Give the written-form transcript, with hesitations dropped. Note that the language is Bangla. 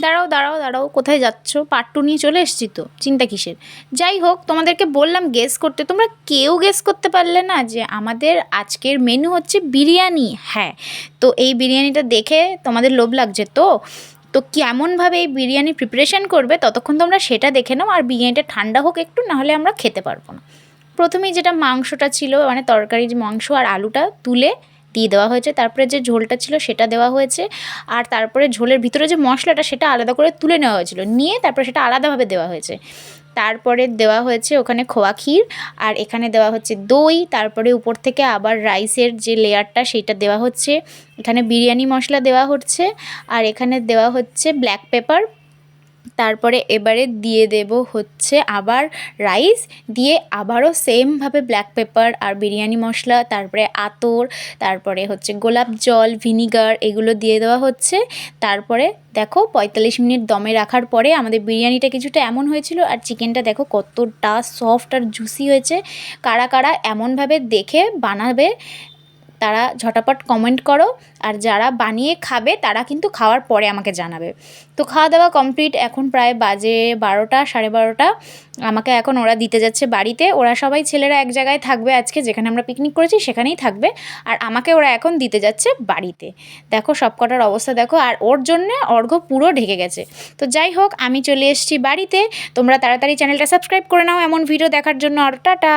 দাঁড়াও দাঁড়াও দাঁড়াও, কোথায় যাচ্ছ? পার্ট 2 নিয়ে চলে এসেছি তো, চিন্তা কিসের? যাই হোক, তোমাদেরকে বললাম গেস করতে, তোমরা কেউ গেস করতে পারলে না যে আমাদের আজকের মেনু হচ্ছে বিরিয়ানি। হ্যাঁ, তো এই বিরিয়ানিটা দেখে তোমাদের লোভ লাগছে তো? তো কেমনভাবে এই বিরিয়ানি প্রিপারেশান করবে ততক্ষণ তোমরা সেটা দেখে নাও, আর বিরিয়ানিটা ঠান্ডা হোক একটু, নাহলে আমরা খেতে পারবো না। প্রথমেই যেটা মাংসটা ছিল, মানে তরকারি, যে মাংস আর আলুটা তুলে দিয়ে দেওয়া হয়েছে, তারপরে যে ঝোলটা ছিল সেটা দেওয়া হয়েছে, আর তারপরে ঝোলের ভিতরে যে মশলাটা সেটা আলাদা করে তুলে নেওয়া হয়েছিল, নিয়ে তারপরে সেটা আলাদাভাবে দেওয়া হয়েছে। তারপরে দেওয়া হয়েছে ওখানে খোয়া ক্ষীর, আর এখানে দেওয়া হচ্ছে দই, তারপরে উপর থেকে আবার রাইসের যে লেয়ারটা সেইটা দেওয়া হচ্ছে, এখানে বিরিয়ানি মশলা দেওয়া হচ্ছে, আর এখানে দেওয়া হচ্ছে ব্ল্যাক পেপার। তারপরে এবারে দিয়ে দেব হচ্ছে আবার রাইস, দিয়ে আবারও সেমভাবে ব্ল্যাক পেপার আর বিরিয়ানি মশলা, তারপরে আতর, তারপরে হচ্ছে গোলাপ জল, ভিনিগার, এগুলো দিয়ে দেওয়া হচ্ছে। তারপরে দেখো 45 মিনিট দমে রাখার পরে আমাদের বিরিয়ানিটা কিছুটা এমন হয়েছিল, আর চিকেনটা দেখো কতটা সফট আর জুসি হয়েছে। কারা কারা এমনভাবে দেখে বানাবে তারা ঝটাপট কমেন্ট করো, আর যারা বানিয়ে খাবে তারা কিন্তু খাওয়ার পরে আমাকে জানাবে। তো খাওয়া দাওয়া কমপ্লিট, এখন প্রায় বাজে 12টা, 12:30। আমাকে এখন ওরা দিতে যাচ্ছে বাড়িতে। ওরা সবাই ছেলেরা এক জায়গায় থাকবে আজকে, যেখানে আমরা পিকনিক করেছি সেখানেই থাকবে, আর আমাকে ওরা এখন দিতে যাচ্ছে বাড়িতে। দেখো সব কটার অবস্থা দেখো, আর ওর জন্যে অর্ঘ্য পুরো ঢেকে গেছে। তো যাই হোক, আমি চলে এসেছি বাড়িতে। তোমরা তাড়াতাড়ি চ্যানেলটা সাবস্ক্রাইব করে নাও এমন ভিডিও দেখার জন্য। আর টাটা।